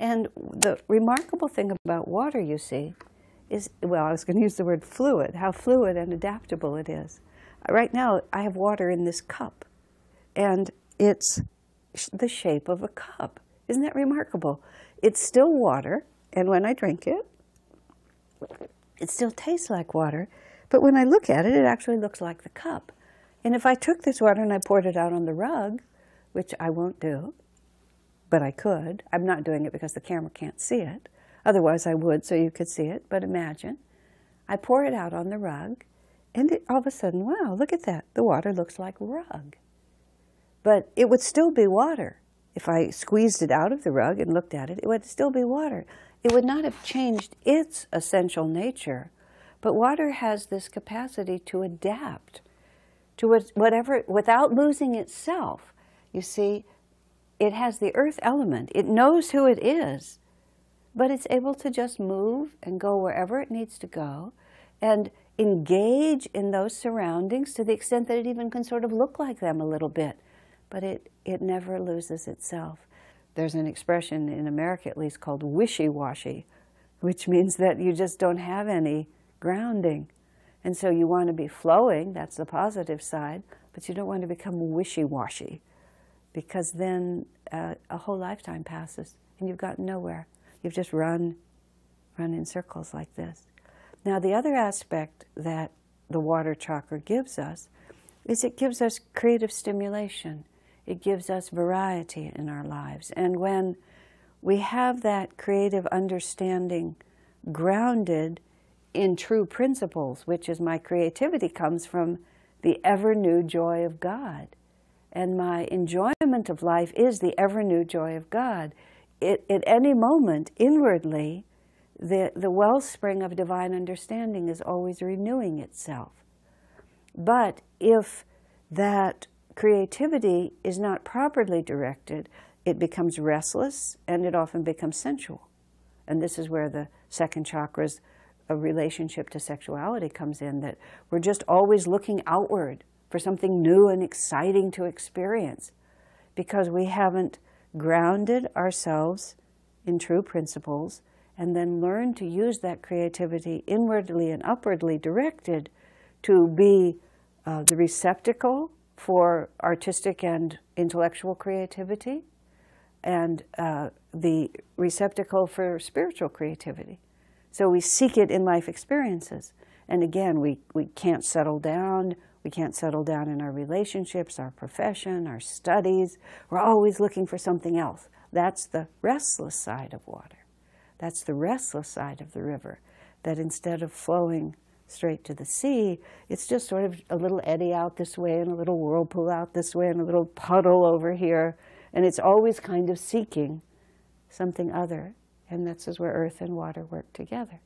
And the remarkable thing about water, you see, is, well, I was going to use the word fluid, how fluid and adaptable it is. Right now, I have water in this cup, and it's the shape of a cup. Isn't that remarkable? It's still water, and when I drink it, it still tastes like water, but when I look at it, it actually looks like the cup. And if I took this water and I poured it out on the rug, which I won't do, but I could. I'm not doing it because the camera can't see it. Otherwise I would, so you could see it. But imagine, I pour it out on the rug, and all of a sudden, wow, look at that. The water looks like rug. But it would still be water. If I squeezed it out of the rug and looked at it, it would still be water. It would not have changed its essential nature. But water has this capacity to adapt to whatever, without losing itself. You see, it has the earth element. It knows who it is, but it's able to just move and go wherever it needs to go and engage in those surroundings to the extent that it even can sort of look like them a little bit. But it never loses itself. There's an expression in America, at least, called wishy-washy, which means that you just don't have any grounding. And so you want to be flowing, that's the positive side, but you don't want to become wishy-washy, because then a whole lifetime passes and you've gotten nowhere. You've just run in circles like this. Now, the other aspect that the water chakra gives us is it gives us creative stimulation. It gives us variety in our lives. And when we have that creative understanding grounded in true principles, which is my creativity comes from the ever-new joy of God. And my enjoyment of life is the ever-new joy of God. At any moment, inwardly, the wellspring of divine understanding is always renewing itself. But if that creativity is not properly directed, it becomes restless and it often becomes sensual. And this is where the second chakra's relationship to sexuality comes in, that we're just always looking outward for something new and exciting to experience because we haven't grounded ourselves in true principles and then learned to use that creativity inwardly and upwardly directed to be the receptacle for artistic and intellectual creativity and the receptacle for spiritual creativity. So we seek it in life experiences. And again, we can't settle down. We can't settle down in our relationships, our profession, our studies. We're always looking for something else. That's the restless side of water. That's the restless side of the river, that instead of flowing straight to the sea, it's just sort of a little eddy out this way and a little whirlpool out this way and a little puddle over here. And it's always kind of seeking something other. And this is where earth and water work together.